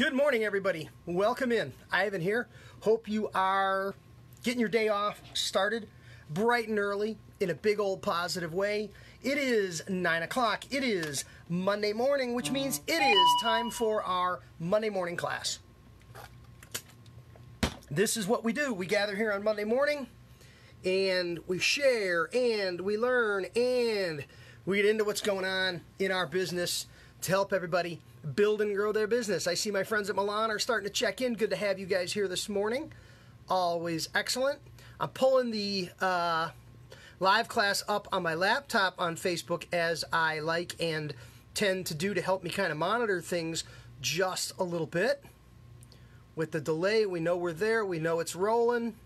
Good morning, everybody. Welcome in. Ivan here. Hope you are getting your day off started bright and early in a big old positive way. It is 9 o'clock. It is Monday morning, which means it is time for our Monday morning class. This is what we do. We gather here on Monday morning and we share and we learn and we get into what's going on in our business to help everybody build and grow their business. I see my friends at Milan are starting to check in. Good to have you guys here this morning. Always excellent. I'm pulling the live class up on my laptop on Facebook, as I like and tend to do, to help me kind of monitor things just a little bit. With the delay, we know we're there. We know it's rolling.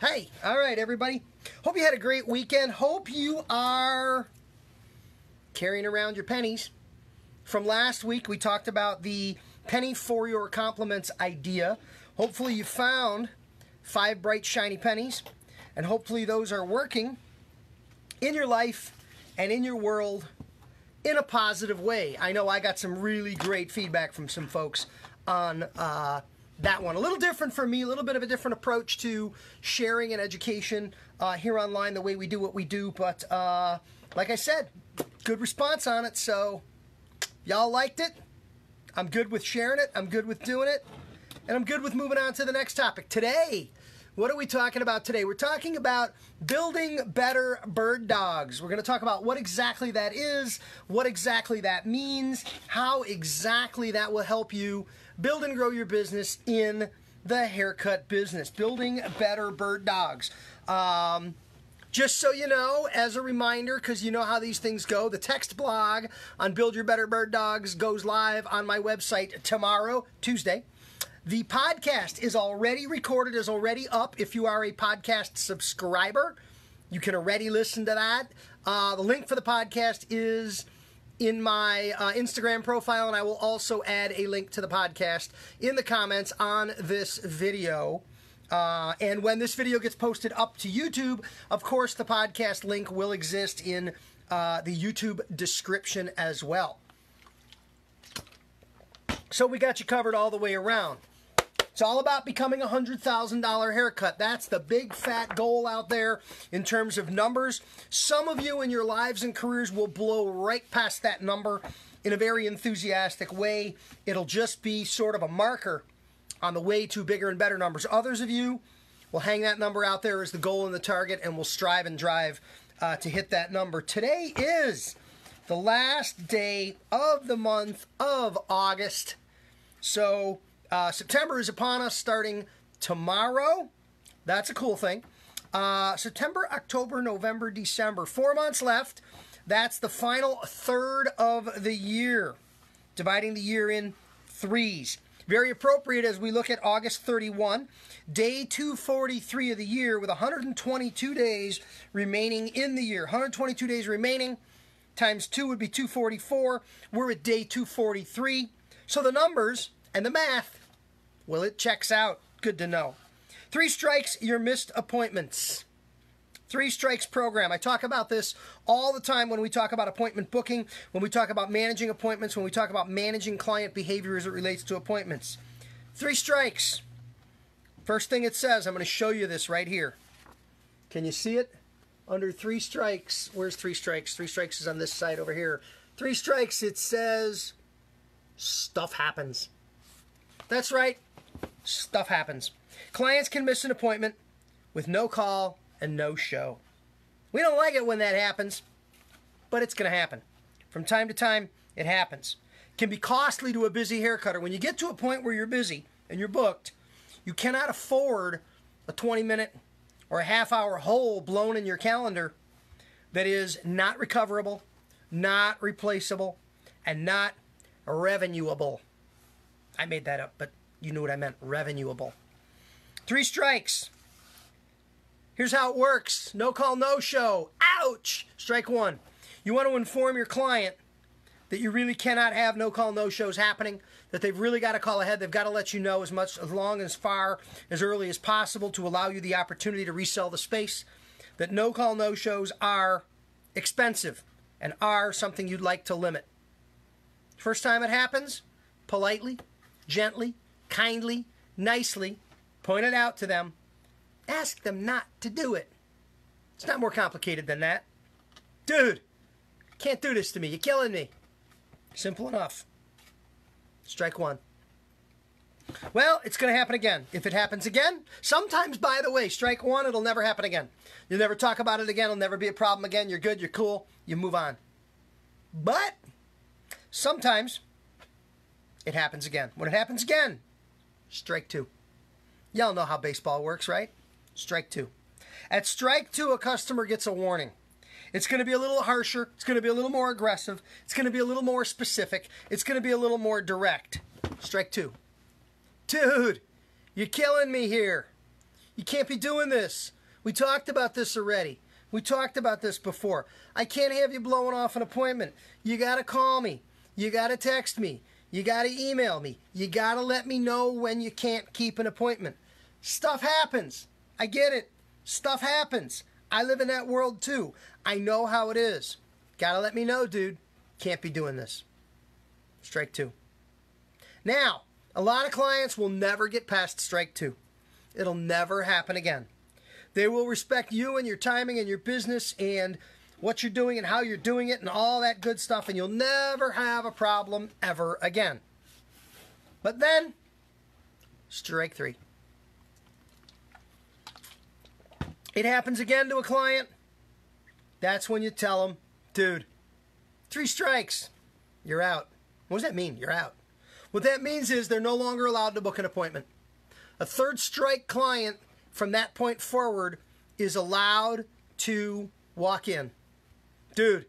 Hey, all right, everybody. Hope you had a great weekend. Hope you are carrying around your pennies. From last week, we talked about the penny for your compliments idea. Hopefully you found 5 bright, shiny pennies, and hopefully those are working in your life and in your world in a positive way. I know I got some really great feedback from some folks on that one. A little different for me, a little bit of a different approach to sharing and education here online, the way we do what we do, but like I said, good response on it, so y'all liked it. I'm good with sharing it. I'm good with doing it. And I'm good with moving on to the next topic. Today, what are we talking about today? We're talking about building better bird dogs. We're going to talk about what exactly that is, what exactly that means, how exactly that will help you build and grow your business in the haircut business. Building better bird dogs. Just so you know, as a reminder, because you know how these things go, the text blog on Build Your Better Bird Dogs goes live on my website tomorrow, Tuesday. The podcast is already recorded, is already up. If you are a podcast subscriber, you can already listen to that. The link for the podcast is in my Instagram profile, and I will also add a link to the podcast in the comments on this video. And when this video gets posted up to YouTube, of course, the podcast link will exist in the YouTube description as well. So we got you covered all the way around. It's all about becoming a $100,000 haircut. That's the big fat goal out there in terms of numbers. Some of you in your lives and careers will blow right past that number in a very enthusiastic way. It'll just be sort of a marker on the way to bigger and better numbers. Others of you will hang that number out there as the goal and the target, and will strive and drive to hit that number. Today is the last day of the month of August. So September is upon us starting tomorrow. That's a cool thing. September, October, November, December. 4 months left. That's the final third of the year. Dividing the year in threes. Very appropriate as we look at August 31, day 243 of the year, with 122 days remaining in the year. 122 days remaining times 2 would be 244. We're at day 243. So the numbers and the math, well, it checks out. Good to know. 3 strikes, your missed appointments. 3 strikes program. I talk about this all the time when we talk about appointment booking, when we talk about managing appointments, when we talk about managing client behavior as it relates to appointments. 3 strikes. First thing it says, I'm going to show you this right here. Can you see it? Under 3 strikes. Where's 3 strikes? 3 strikes is on this side over here. 3 strikes, it says stuff happens. That's right. Stuff happens. Clients can miss an appointment with no call and no show. We don't like it when that happens, but it's going to happen. From time to time, it happens. It can be costly to a busy haircutter. When you get to a point where you're busy and you're booked, you cannot afford a 20-minute or a half-hour hole blown in your calendar that is not recoverable, not replaceable, and not revenuable. I made that up, but you knew what I meant, revenuable. 3 strikes. Here's how it works. No call, no show. Ouch! Strike 1. You want to inform your client that you really cannot have no call, no shows happening, that they've really got to call ahead. They've got to let you know as long as far as early as possible to allow you the opportunity to resell the space, that no call, no shows are expensive and are something you'd like to limit. First time it happens, politely, gently, kindly, nicely, point it out to them. Ask them not to do it. It's not more complicated than that. Dude, can't do this to me. You're killing me. Simple enough. Strike one. Well, it's going to happen again. If it happens again, sometimes, by the way, strike one, it'll never happen again. You'll never talk about it again. It'll never be a problem again. You're good. You're cool. You move on. But sometimes it happens again. When it happens again, strike two. Y'all know how baseball works, right? Strike two. At strike two, a customer gets a warning. It's going to be a little harsher. It's going to be a little more aggressive. It's going to be a little more specific. It's going to be a little more direct. Strike two. Dude, you're killing me here. You can't be doing this. We talked about this already. We talked about this before. I can't have you blowing off an appointment. You got to call me. You got to text me. You got to email me. You got to let me know when you can't keep an appointment. Stuff happens. I get it. Stuff happens. I live in that world too. I know how it is. Got to let me know, dude. Can't be doing this. Strike two. Now, a lot of clients will never get past strike two. It'll never happen again. They will respect you and your timing and your business and what you're doing and how you're doing it and all that good stuff, and you'll never have a problem ever again. But then, strike three. It happens again to a client. That's when you tell them, dude, 3 strikes, you're out. What does that mean? You're out. What that means is they're no longer allowed to book an appointment. A 3rd strike client from that point forward is allowed to walk in. Dude,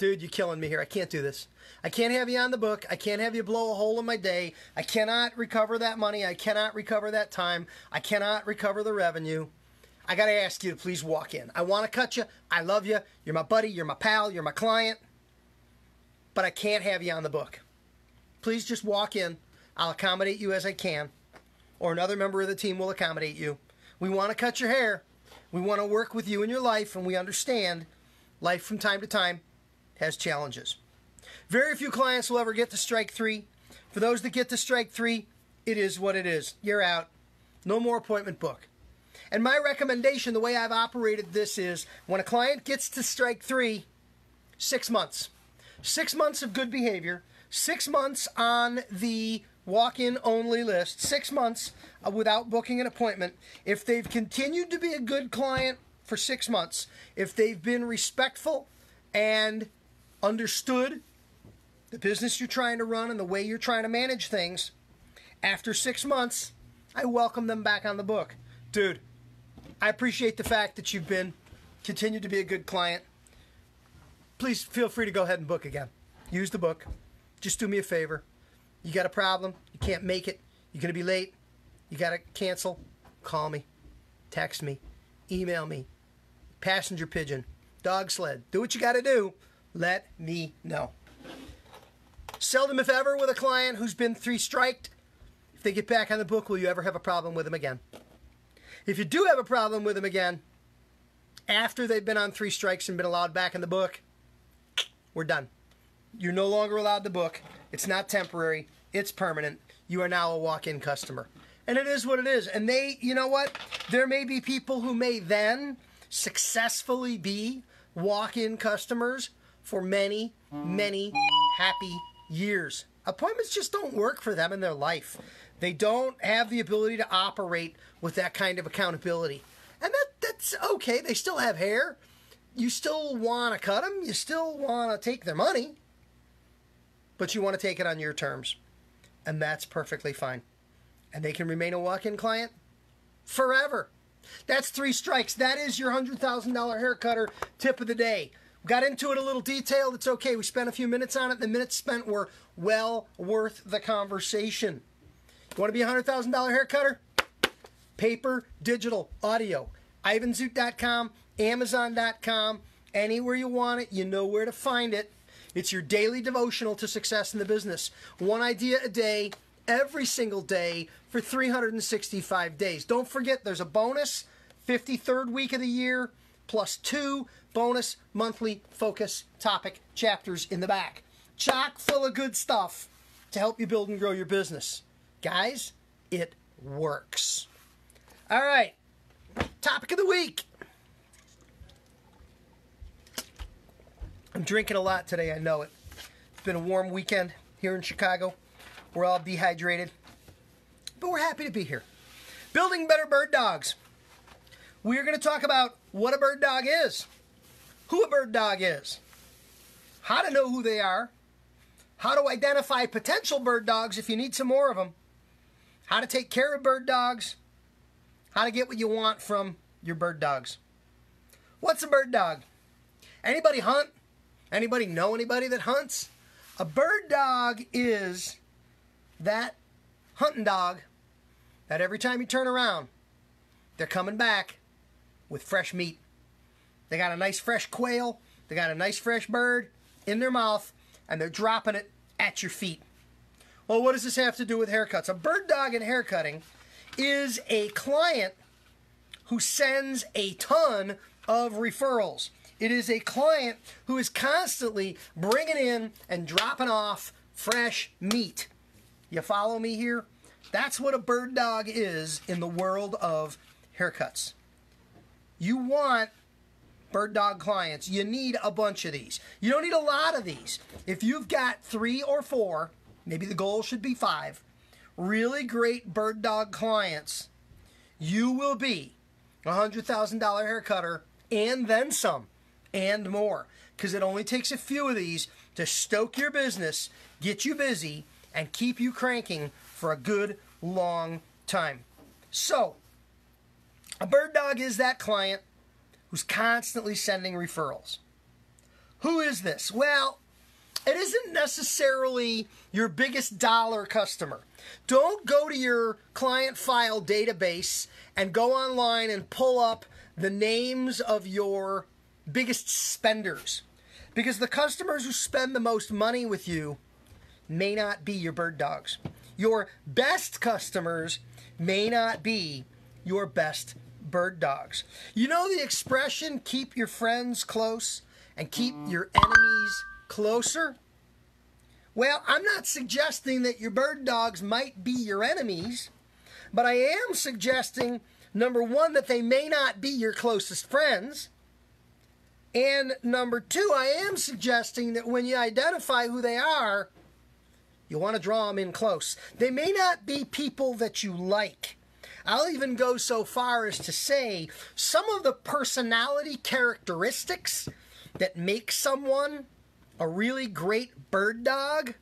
you're killing me here. I can't do this. I can't have you on the book. I can't have you blow a hole in my day. I cannot recover that money. I cannot recover that time. I cannot recover the revenue. I got to ask you to please walk in. I want to cut you. I love you. You're my buddy. You're my pal. You're my client. But I can't have you on the book. Please just walk in. I'll accommodate you as I can. Or another member of the team will accommodate you. We want to cut your hair. We want to work with you in your life, and we understand life from time to time has challenges. Very few clients will ever get to strike 3. For those that get to strike 3, it is what it is. You're out. No more appointment book. And my recommendation, the way I've operated this is, when a client gets to strike 3, 6 months. 6 months of good behavior. 6 months on the walk-in only list. 6 months without booking an appointment. If they've continued to be a good client for 6 months, if they've been respectful and understood the business you're trying to run and the way you're trying to manage things, after 6 months, I welcome them back on the book. Dude, I appreciate the fact that you've continued to be a good client. Please feel free to go ahead and book again. Use the book. Just do me a favor. You got a problem, you can't make it, you're going to be late, you got to cancel, call me, text me, email me, passenger pigeon, dog sled. Do what you got to do. Let me know. Seldom, if ever, with a client who's been 3 striked, if they get back on the book, will you ever have a problem with them again? If you do have a problem with them again, after they've been on 3 strikes and been allowed back in the book, we're done. You're no longer allowed to book. It's not temporary. It's permanent. You are now a walk-in customer. And it is what it is. And you know what? There may be people who may then successfully be walk-in customers for many, many happy years. Appointments just don't work for them in their life. They don't have the ability to operate with that kind of accountability. And that's okay. They still have hair. You still want to cut them. You still want to take their money. But you want to take it on your terms. And that's perfectly fine. And they can remain a walk-in client forever. That's 3 strikes. That is your $100,000 hair cutter tip of the day. Got into it a little detailed. It's okay. We spent a few minutes on it. The minutes spent were well worth the conversation. You want to be a $100,000 hair cutter? Paper, digital, audio. Identlfy.com, Amazon.com. Anywhere you want it, you know where to find it. It's your daily devotional to success in the business. 1 idea a day, every single day, for 365 days. Don't forget, there's a bonus 53rd week of the year, plus 2 bonus monthly focus topic chapters in the back. Chock full of good stuff. to help you build and grow your business. Guys, it works. All right, topic of the week. I'm drinking a lot today, I know it. It's been a warm weekend here in Chicago. We're all dehydrated, but we're happy to be here. Building better bird dogs. We're going to talk about what a bird dog is, who a bird dog is, how to know who they are, how to identify potential bird dogs if you need some more of them, how to take care of bird dogs, how to get what you want from your bird dogs. What's a bird dog? Anybody hunt? Anybody know anybody that hunts? A bird dog is that hunting dog that every time you turn around, they're coming back with fresh meat. They got a nice fresh quail, they got a nice fresh bird in their mouth, and they're dropping it at your feet. Well, what does this have to do with haircuts? A bird dog in haircutting is a client who sends a ton of referrals. It is a client who is constantly bringing in and dropping off fresh meat. You follow me here? That's what a bird dog is in the world of haircuts. You want bird dog clients. You need a bunch of these. You don't need a lot of these. If you've got 3 or 4, maybe the goal should be 5, really great bird dog clients, you will be a $100,000 haircutter and then some. And more, because it only takes a few of these to stoke your business, get you busy, and keep you cranking for a good long time. So, a bird dog is that client who's constantly sending referrals. Who is this? Well, it isn't necessarily your biggest dollar customer. Don't go to your client file database and go online and pull up the names of your biggest spenders, because the customers who spend the most money with you may not be your bird dogs. Your best customers may not be your best bird dogs. You know the expression, keep your friends close and keep your enemies closer? Well, I'm not suggesting that your bird dogs might be your enemies, but I am suggesting, number one, that they may not be your closest friends. And number 2, I am suggesting that when you identify who they are, you want to draw them in close. They may not be people that you like. I'll even go so far as to say some of the personality characteristics that make someone a really great bird dog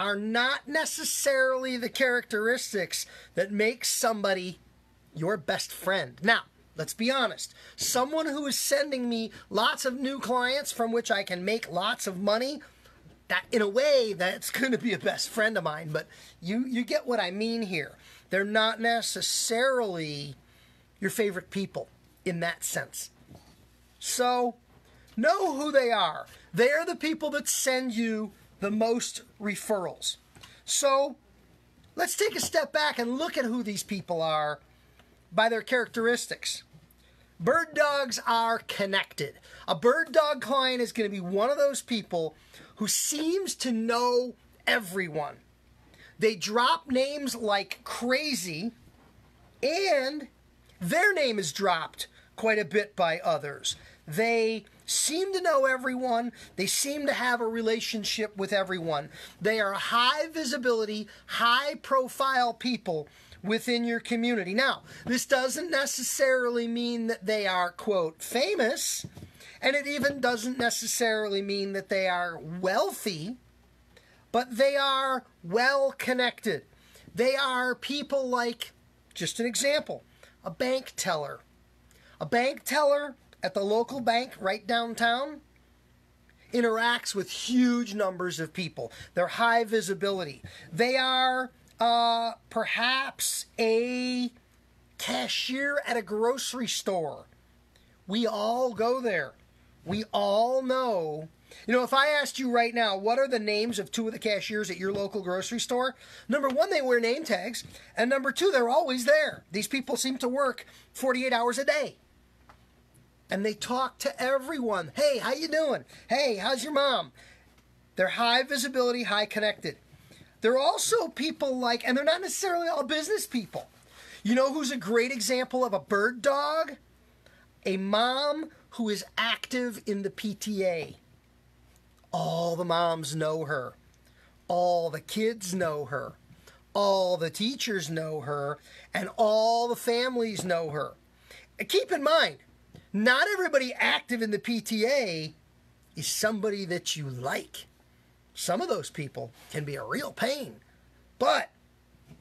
are not necessarily the characteristics that make somebody your best friend. Now, let's be honest. Someone who is sending me lots of new clients from which I can make lots of money, that in a way, that's going to be a best friend of mine. But you get what I mean here. They're not necessarily your favorite people in that sense. So, know who they are. They are the people that send you the most referrals. So, let's take a step back and look at who these people are by their characteristics. Bird dogs are connected. A bird dog client is going to be one of those people who seems to know everyone. They drop names like crazy, and their name is dropped quite a bit by others. They seem to know everyone. They seem to have a relationship with everyone. They are high visibility, high profile people within your community. Now, this doesn't necessarily mean that they are, quote, famous, and it even doesn't necessarily mean that they are wealthy, but they are well connected. They are people like, just an example, a bank teller. A bank teller at the local bank right downtown interacts with huge numbers of people. They're high visibility. They are perhaps a cashier at a grocery store. We all go there. We all know. You know, if I asked you right now, what are the names of 2 of the cashiers at your local grocery store? Number 1, they wear name tags. And number 2, they're always there. These people seem to work 48 hours a day. And they talk to everyone. Hey, how you doing? Hey, how's your mom? They're high visibility, high connected. There are also people like, and they're not necessarily all business people. You know who's a great example of a bird dog? A mom who is active in the PTA. All the moms know her. All the kids know her. All the teachers know her. And all the families know her. Keep in mind, not everybody active in the PTA is somebody that you like. Some of those people can be a real pain, but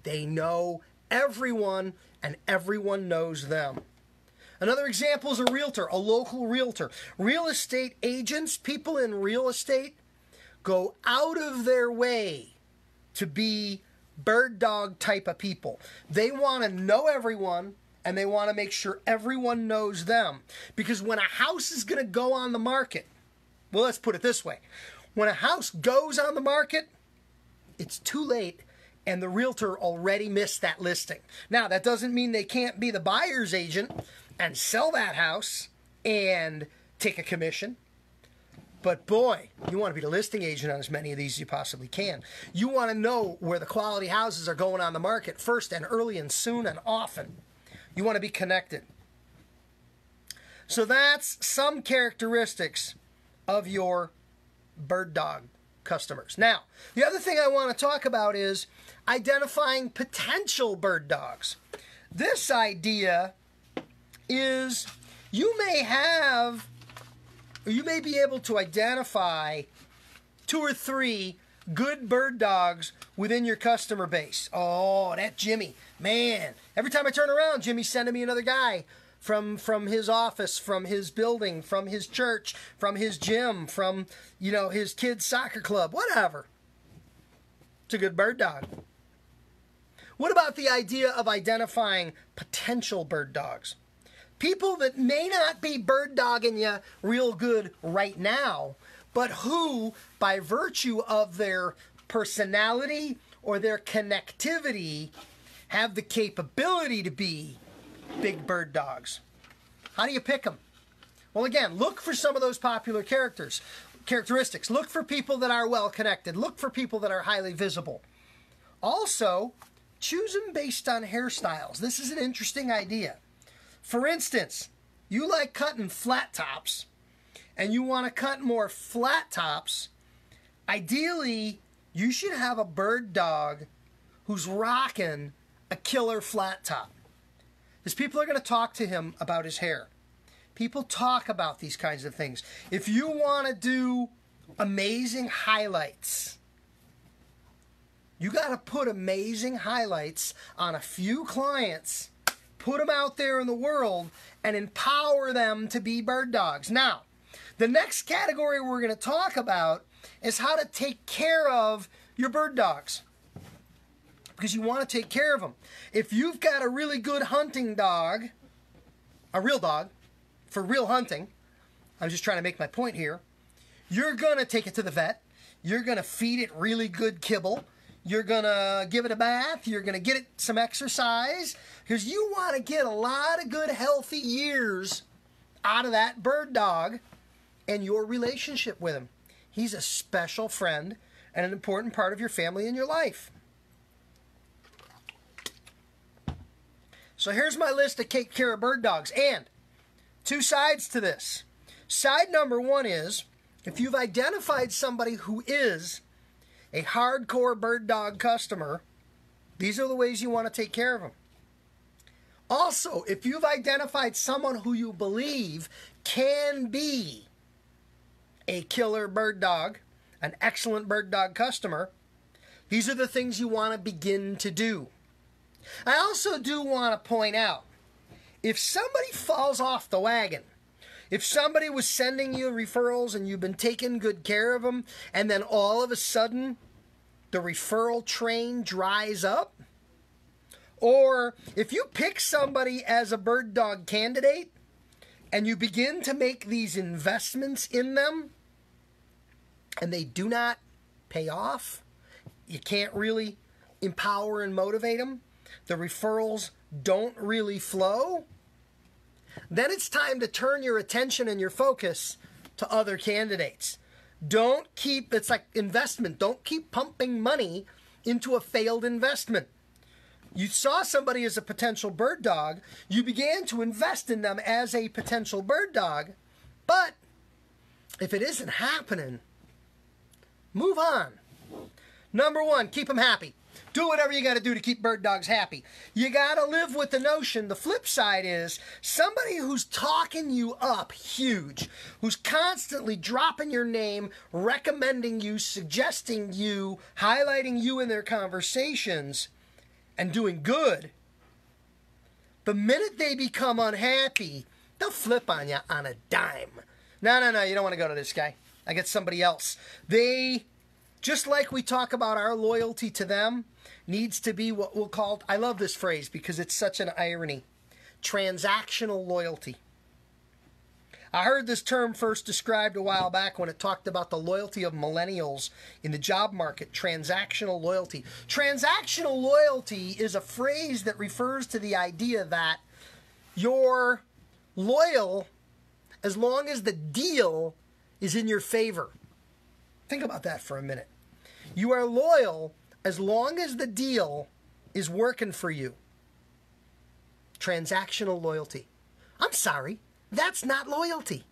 they know everyone and everyone knows them. Another example is a realtor, a local realtor. Real estate agents, people in real estate, go out of their way to be bird dog type of people. They want to know everyone, and they want to make sure everyone knows them. Because when a house is going to go on the market, well, let's put it this way. When a house goes on the market, it's too late, and the realtor already missed that listing. Now, that doesn't mean they can't be the buyer's agent and sell that house and take a commission. But boy, you want to be the listing agent on as many of these as you possibly can. You want to know where the quality houses are going on the market first and early and soon and often. You want to be connected. So that's some characteristics of your bird dog customers. Now, the other thing I want to talk about is identifying potential bird dogs. This idea is you may have, or you may be able to identify 2 or 3 good bird dogs within your customer base. Oh, that Jimmy, man, every time I turn around, Jimmy's sending me another guy from his office, from his building, from his church, from his gym, from, you know, his kids' soccer club, whatever. It's a good bird dog. What about the idea of identifying potential bird dogs? People that may not be bird dogging you real good right now, but who, by virtue of their personality or their connectivity, have the capability to be big bird dogs. How do you pick them? Well, again, look for some of those popular characteristics. Look for people that are well connected. Look for people that are highly visible. Also, choose them based on hairstyles. This is an interesting idea. For instance, you like cutting flat tops and you want to cut more flat tops. Ideally, you should have a bird dog who's rocking a killer flat top. Because people are going to talk to him about his hair. People talk about these kinds of things. If you want to do amazing highlights, you got to put amazing highlights on a few clients, put them out there in the world, and empower them to be bird dogs. Now, the next category we're going to talk about is how to take care of your bird dogs. Because you want to take care of them. If you've got a really good hunting dog, a real dog, for real hunting, I'm just trying to make my point here, you're going to take it to the vet. You're going to feed it really good kibble. You're going to give it a bath. You're going to get it some exercise. Because you want to get a lot of good, healthy years out of that bird dog and your relationship with him. He's a special friend and an important part of your family and your life. So here's my list of take care of bird dogs. And 2 sides to this. Side number 1 is, if you've identified somebody who is a hardcore bird dog customer, these are the ways you want to take care of them. Also, if you've identified someone who you believe can be a killer bird dog, an excellent bird dog customer, these are the things you want to begin to do. I also do want to point out, if somebody falls off the wagon, if somebody was sending you referrals and you've been taking good care of them, and then all of a sudden the referral train dries up, or if you pick somebody as a bird dog candidate and you begin to make these investments in them and they do not pay off, you can't really empower and motivate them, the referrals don't really flow, then it's time to turn your attention and your focus to other candidates. Don't keep, it's like investment, don't keep pumping money into a failed investment. You saw somebody as a potential bird dog. You began to invest in them as a potential bird dog. But if it isn't happening, move on. Number one, keep them happy. Do whatever you got to do to keep bird dogs happy. You got to live with the notion. The flip side is somebody who's talking you up huge, who's constantly dropping your name, recommending you, suggesting you, highlighting you in their conversations, and doing good. The minute they become unhappy, they'll flip on you on a dime. No, you don't want to go to this guy. I get somebody else. They, just like we talk about our loyalty to them, needs to be what we'll call, I love this phrase because it's such an irony, transactional loyalty. I heard this term first described a while back when it talked about the loyalty of millennials in the job market, transactional loyalty. Transactional loyalty is a phrase that refers to the idea that you're loyal as long as the deal is in your favor. Think about that for a minute. You are loyal as long as the deal is working for you. Transactional loyalty. I'm sorry, that's not loyalty.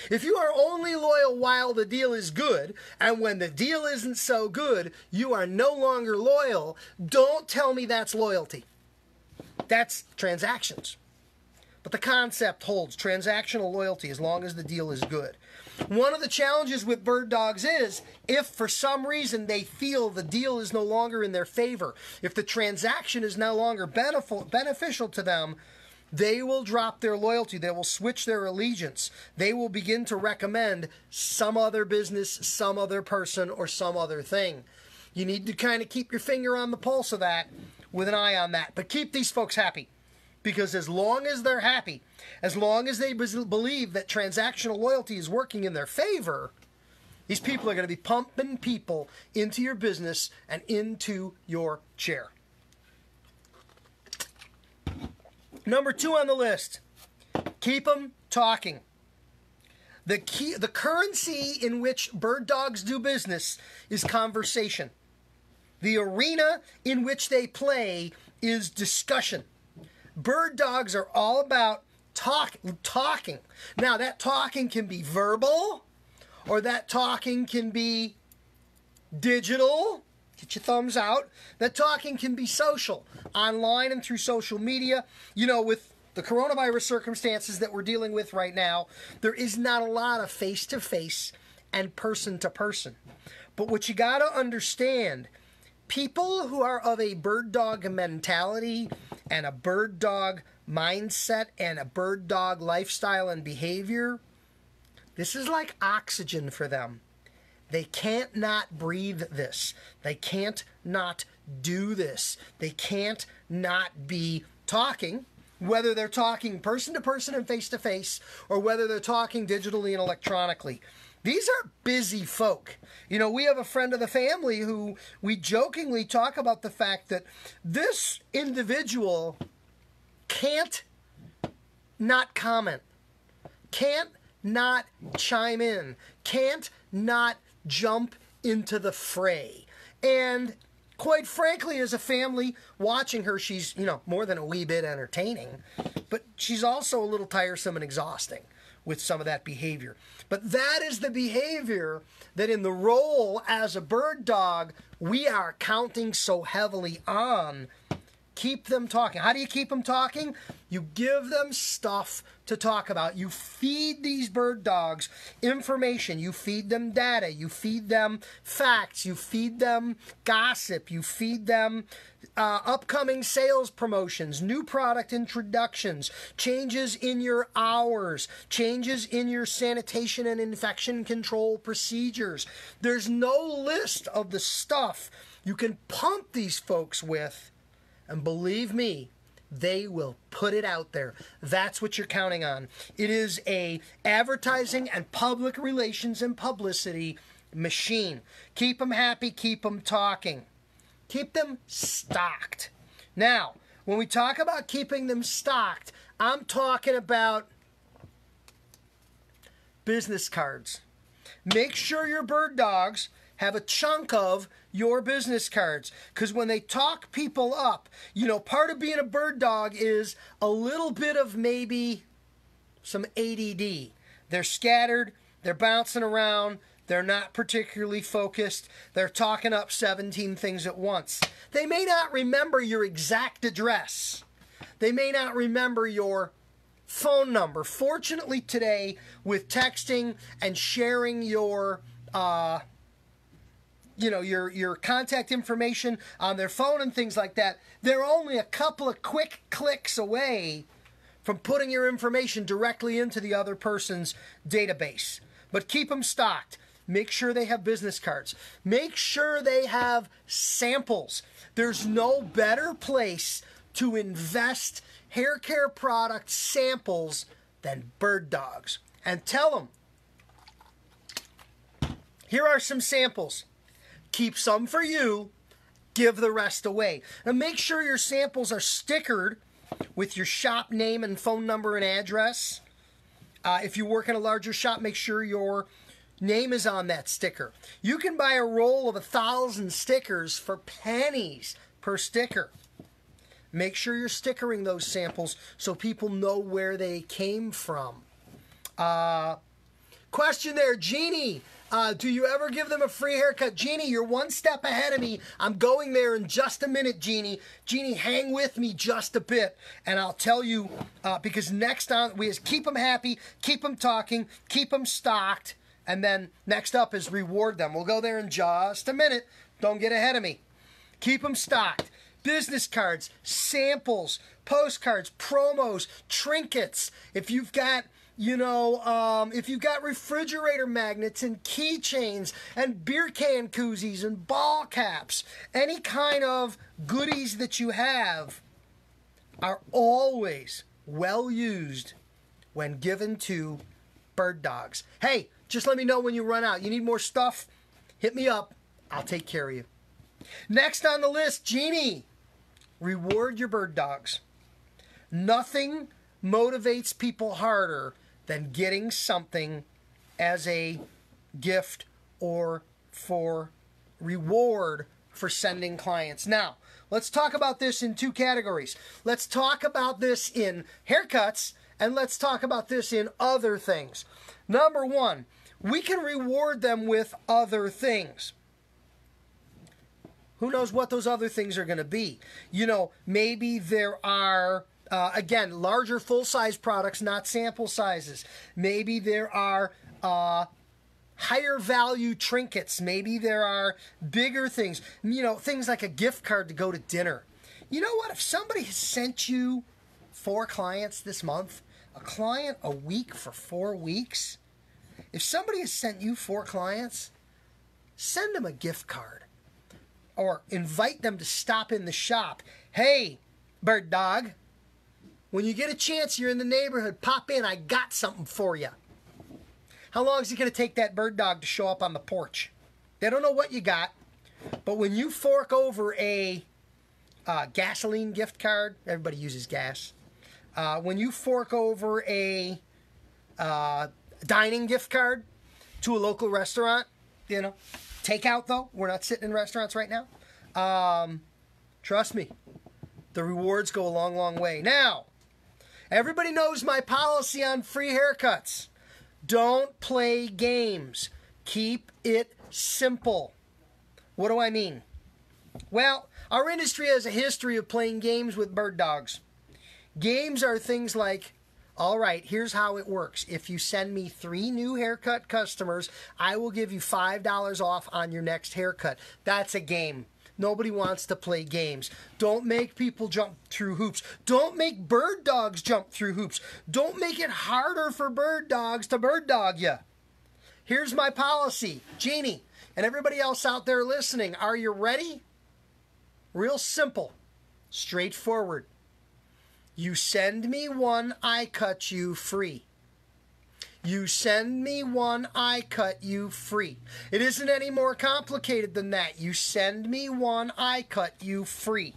If you are only loyal while the deal is good, and when the deal isn't so good, you are no longer loyal, don't tell me that's loyalty. That's transactions. But the concept holds, transactional loyalty, as long as the deal is good. One of the challenges with bird dogs is, if for some reason they feel the deal is no longer in their favor, if the transaction is no longer beneficial to them, they will drop their loyalty. They will switch their allegiance. They will begin to recommend some other business, some other person, or some other thing. You need to kind of keep your finger on the pulse of that, with an eye on that. But keep these folks happy. Because as long as they're happy, as long as they believe that transactional loyalty is working in their favor, these people are going to be pumping people into your business and into your chair. Number 2 on the list, keep them talking. The currency in which bird dogs do business is conversation. The arena in which they play is discussion. Bird dogs are all about talking. Now, that talking can be verbal, or that talking can be digital. Get your thumbs out. That talking can be social, online and through social media. You know, with the coronavirus circumstances that we're dealing with right now, there is not a lot of face-to-face and person-to-person. But what you got to understand, people who are of a bird dog mentality and a bird dog mindset and a bird dog lifestyle and behavior, this is like oxygen for them. They can't not breathe this. They can't not do this. They can't not be talking, whether they're talking person to person and face to face, or whether they're talking digitally and electronically. These are busy folk. You know, we have a friend of the family who we jokingly talk about the fact that this individual can't not comment, can't not chime in, can't not jump into the fray. And quite frankly, as a family watching her, she's, you know, more than a wee bit entertaining, but she's also a little tiresome and exhausting with some of that behavior. But that is the behavior that in the role as a bird dog, we are counting so heavily on. Keep them talking. How do you keep them talking? You give them stuff to talk about. You feed these bird dogs information. You feed them data. You feed them facts. You feed them gossip. You feed them upcoming sales promotions, new product introductions, changes in your hours, changes in your sanitation and infection control procedures. There's no list of the stuff you can pump these folks with. And believe me, they will put it out there. That's what you're counting on. It is a advertising and public relations and publicity machine. Keep them happy, keep them talking. Keep them stocked. Now, when we talk about keeping them stocked, I'm talking about business cards. Make sure your bird dogs have a chunk of your business cards. Because when they talk people up, you know, part of being a bird dog is a little bit of maybe some ADD. They're scattered, they're bouncing around, they're not particularly focused, they're talking up 17 things at once. They may not remember your exact address. They may not remember your phone number. Fortunately today, with texting and sharing your your contact information on their phone and things like that, they're only a couple of quick clicks away from putting your information directly into the other person's database. But keep them stocked. Make sure they have business cards. Make sure they have samples. There's no better place to invest hair care product samples than Birddogs. And tell them, here are some samples. Keep some for you, give the rest away. And make sure your samples are stickered with your shop name and phone number and address. If you work in a larger shop, make sure your name is on that sticker. You can buy a roll of 1,000 stickers for pennies per sticker. Make sure you're stickering those samples so people know where they came from. Question there, Jeannie. Do you ever give them a free haircut? Jeannie, you're one step ahead of me. I'm going there in just a minute, Jeannie. Jeannie, hang with me just a bit, and I'll tell you, because next on, we just keep them happy, keep them talking, keep them stocked, and then next up is reward them. We'll go there in just a minute. Don't get ahead of me. Keep them stocked. Business cards, samples, postcards, promos, trinkets. If you've got, if you've got refrigerator magnets and keychains and beer can koozies and ball caps, any kind of goodies that you have are always well used when given to Birddogs. Hey, just let me know when you run out. You need more stuff? Hit me up. I'll take care of you. Next on the list, Jeannie. Reward your Birddogs. Nothing motivates people harder than getting something as a gift or for reward for sending clients. Now, let's talk about this in two categories. Let's talk about this in haircuts, and let's talk about this in other things. Number one, we can reward them with other things. Who knows what those other things are going to be? Maybe there are, again, larger full-size products, not sample sizes. Maybe there are higher value trinkets. Maybe there are bigger things. Things like a gift card to go to dinner. You know what? If somebody has sent you 4 clients this month, a client a week for 4 weeks, if somebody has sent you 4 clients, send them a gift card. Or invite them to stop in the shop. Hey, Bird Dog, when you get a chance, you're in the neighborhood, pop in, I got something for you. How long is it going to take that Bird Dog to show up on the porch? They don't know what you got, but when you fork over a gasoline gift card, everybody uses gas. When you fork over a dining gift card to a local restaurant, takeout though, we're not sitting in restaurants right now. Trust me, the rewards go a long, long way. Now, everybody knows my policy on free haircuts. Don't play games. Keep it simple. What do I mean? Well, our industry has a history of playing games with Birddogs. Games are things like, all right, here's how it works. If you send me 3 new haircut customers, I will give you $5 off on your next haircut. That's a game. Nobody wants to play games. Don't make people jump through hoops. Don't make Birddogs jump through hoops. Don't make it harder for Birddogs to bird-dog you. Here's my policy. Jeannie, and everybody else out there listening, are you ready? Real simple. Straightforward. You send me one, I cut you free. You send me one, I cut you free. It isn't any more complicated than that. You send me one, I cut you free.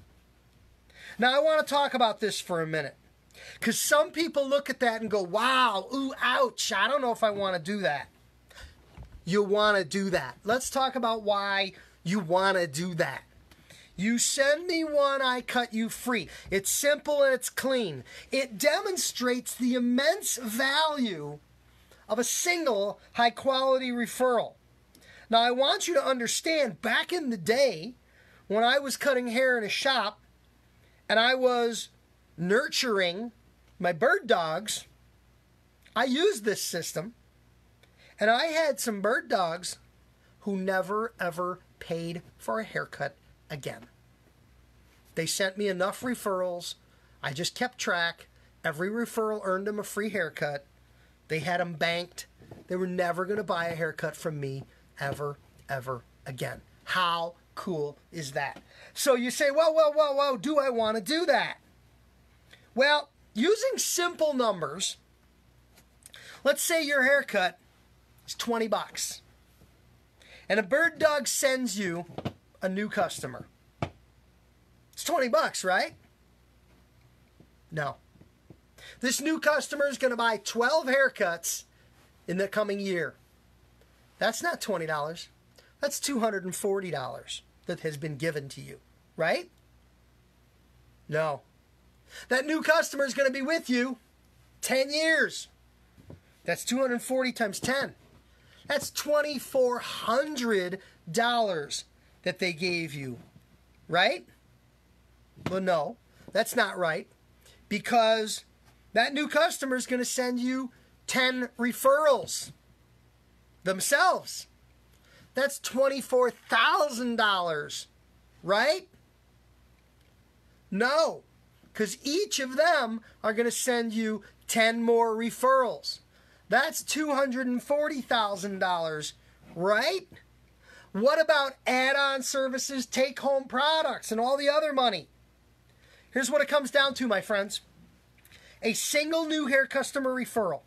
Now, I want to talk about this for a minute, because some people look at that and go, wow, ooh, ouch, I don't know if I want to do that. You want to do that. Let's talk about why you want to do that. You send me one, I cut you free. It's simple and it's clean. It demonstrates the immense value of a single high-quality referral. Now, I want you to understand, back in the day, when I was cutting hair in a shop and I was nurturing my bird dogs, I used this system, and I had some bird dogs who never, ever paid for a haircut again. They sent me enough referrals. I just kept track. Every referral earned them a free haircut. They had them banked. They were never going to buy a haircut from me ever, ever again. How cool is that? So you say, well, do I want to do that? Well, using simple numbers, let's say your haircut is 20 bucks. And a bird dog sends you a new customer. It's 20 bucks, right? No. This new customer is going to buy 12 haircuts in the coming year. That's not $20. That's $240 that has been given to you, right? No. That new customer is going to be with you 10 years. That's 240 times 10. That's $2,400 that they gave you, right? Well, no, that's not right, because that new customer is going to send you 10 referrals themselves. That's $24,000, right? No, because each of them are going to send you 10 more referrals. That's $240,000, right? What about add-on services, take-home products, and all the other money? Here's what it comes down to, my friends. A single new hair customer referral.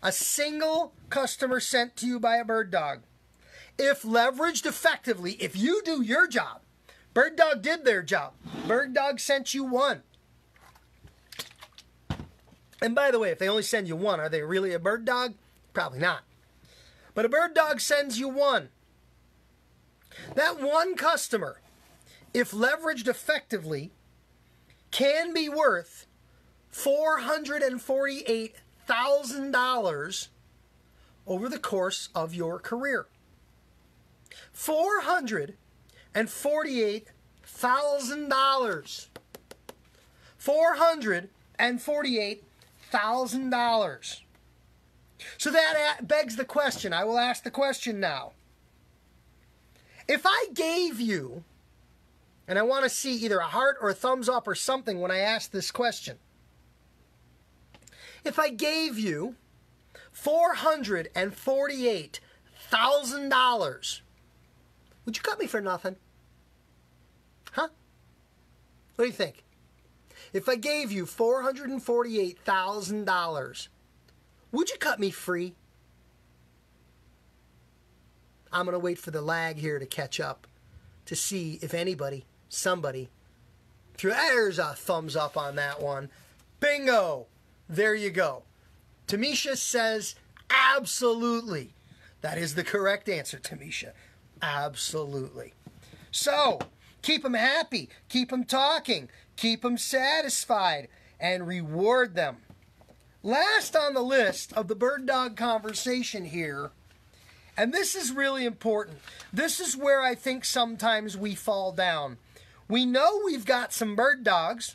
A single customer sent to you by a bird dog. If leveraged effectively, if you do your job, bird dog did their job. Bird dog sent you one. And by the way, if they only send you one, are they really a bird dog? Probably not. But a bird dog sends you one. That one customer, if leveraged effectively, can be worth $448,000 over the course of your career. $448,000. $448,000. So that begs the question. I will ask the question now. If I gave you, and I want to see either a heart or a thumbs up or something when I ask this question. If I gave you $448,000, would you cut me for nothing? Huh? What do you think? If I gave you $448,000, would you cut me free? I'm going to wait for the lag here to catch up to see if anybody, somebody, there's a thumbs up on that one. Bingo! There you go. Tamisha says absolutely. That is the correct answer, Tamisha. Absolutely. So, keep them happy, keep them talking, keep them satisfied, and reward them. Last on the list of the bird dog conversation here, and this is really important. This is where I think sometimes we fall down. We know we've got some bird dogs,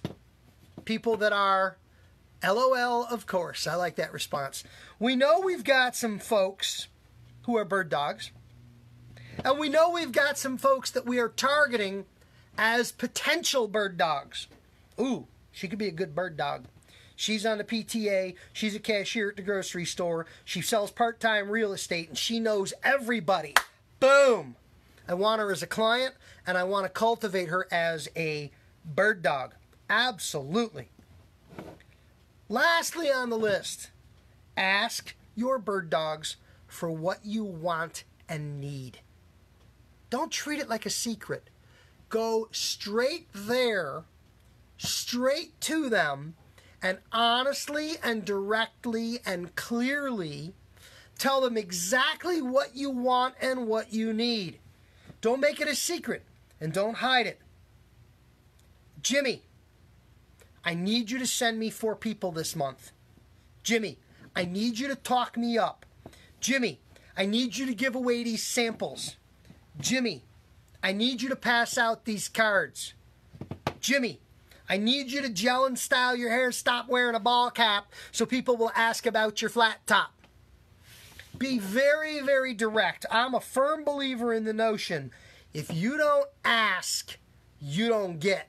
people that are LOL, of course. I like that response. We know we've got some folks who are bird dogs, and we know we've got some folks that we are targeting as potential bird dogs. Ooh, she could be a good bird dog. She's on the PTA. She's a cashier at the grocery store. She sells part-time real estate, and she knows everybody. Boom! I want her as a client, and I want to cultivate her as a bird dog. Absolutely. Lastly on the list, ask your bird dogs for what you want and need. Don't treat it like a secret. Go straight there, straight to them, and honestly and directly and clearly tell them exactly what you want and what you need. Don't make it a secret and don't hide it. Jimmy, I need you to send me 4 people this month. Jimmy, I need you to talk me up. Jimmy, I need you to give away these samples. Jimmy, I need you to pass out these cards. Jimmy, I need you to gel and style your hair. Stop wearing a ball cap so people will ask about your flat top. Be very, very direct. I'm a firm believer in the notion, if you don't ask, you don't get.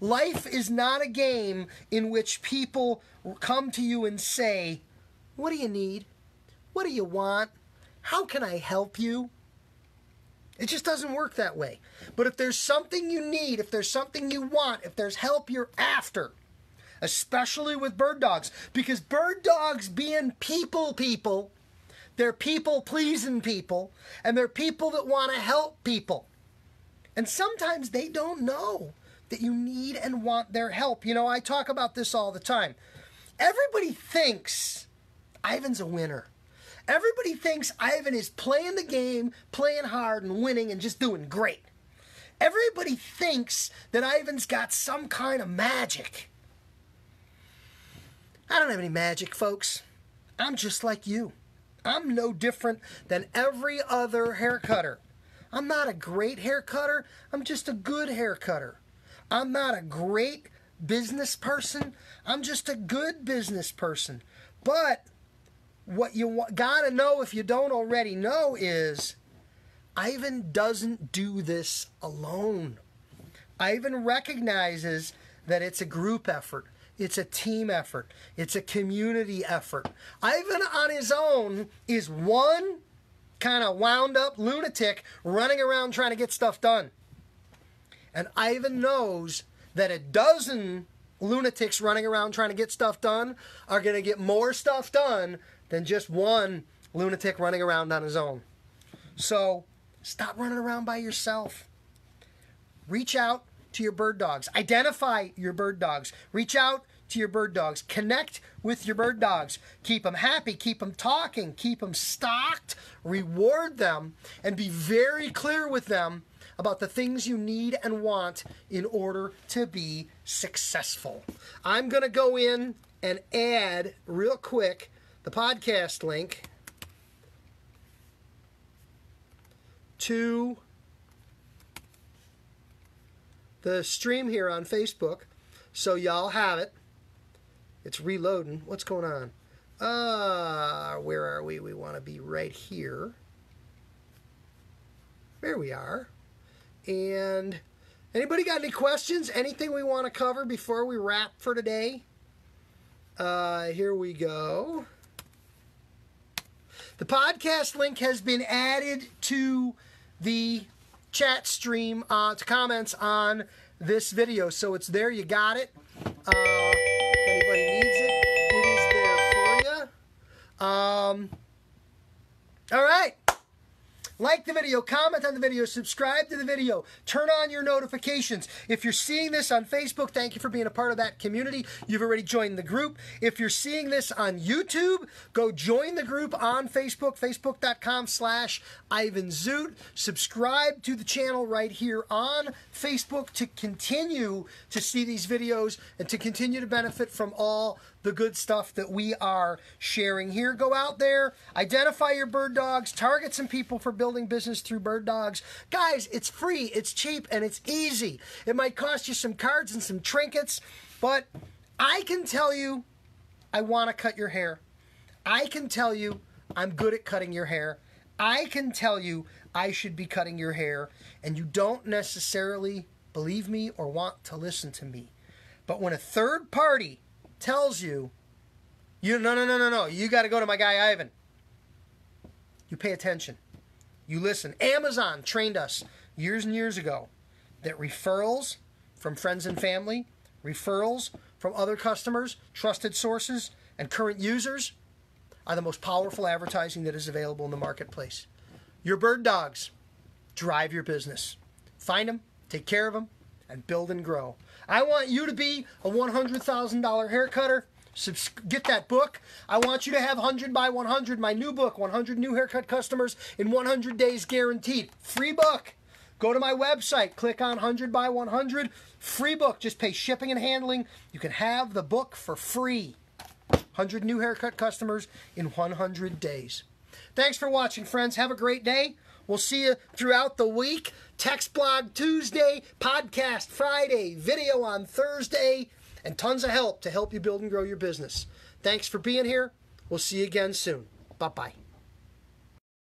Life is not a game in which people come to you and say, what do you need? What do you want? How can I help you? It just doesn't work that way. But if there's something you need, if there's something you want, if there's help you're after, especially with Birddogs, because Birddogs being people, they're people-pleasing people, and they're people that want to help people. And sometimes they don't know that you need and want their help. You know, I talk about this all the time. Everybody thinks Ivan's a winner. Everybody thinks Ivan is playing the game, playing hard and winning and just doing great. Everybody thinks that Ivan's got some kind of magic. I don't have any magic, folks. I'm just like you. I'm no different than every other hair cutter. I'm not a great hair cutter. I'm just a good hair cutter. I'm not a great business person. I'm just a good business person. But what you gotta know, if you don't already know, is Ivan doesn't do this alone. Ivan recognizes that it's a group effort. It's a team effort. It's a community effort. Ivan on his own is one kind of wound up lunatic running around trying to get stuff done. And Ivan knows that a dozen lunatics running around trying to get stuff done are going to get more stuff done than just one lunatic running around on his own. So stop running around by yourself. Reach out to your Birddogs. Identify your Birddogs. Reach out to your Birddogs. Connect with your Birddogs. Keep them happy. Keep them talking. Keep them stocked. Reward them. And be very clear with them about the things you need and want in order to be successful. I'm going to go in and add real quick the podcast link to the stream here on Facebook, so y'all have it. It's reloading. What's going on? Where are we? We want to be right here. There we are. And anybody got any questions? Anything we want to cover before we wrap for today? Here we go. The podcast link has been added to the chat stream, to comments on this video. So it's there. You got it. If anybody needs it, it is there for you. All right. Like the video, comment on the video, subscribe to the video, turn on your notifications. If you're seeing this on Facebook, thank you for being a part of that community. You've already joined the group. If you're seeing this on YouTube, go join the group on Facebook, facebook.com/Ivan Zoot. Subscribe to the channel right here on Facebook to continue to see these videos and to continue to benefit from all the good stuff that we are sharing here. Go out there, identify your Birddogs, target some people for building business through Birddogs. Guys, it's free, it's cheap, and it's easy. It might cost you some cards and some trinkets, but I can tell you I want to cut your hair. I can tell you I'm good at cutting your hair. I can tell you I should be cutting your hair, and you don't necessarily believe me or want to listen to me. But when a third party tells you, no, you got to go to my guy Ivan, you pay attention. You listen. Amazon trained us years and years ago that referrals from friends and family, referrals from other customers, trusted sources, and current users are the most powerful advertising that is available in the marketplace. Your Birddogs drive your business. Find them, take care of them, and build and grow. I want you to be a $100,000 hair cutter. Get that book. I want you to have 100 by 100, my new book, 100 new haircut customers in 100 days guaranteed. Free book. Go to my website, click on 100 by 100, free book. Just pay shipping and handling. You can have the book for free. 100 new haircut customers in 100 days. Thanks for watching, friends. Have a great day. We'll see you throughout the week. Text blog Tuesday, podcast Friday, video on Thursday, and tons of help to help you build and grow your business. Thanks for being here. We'll see you again soon. Bye-bye.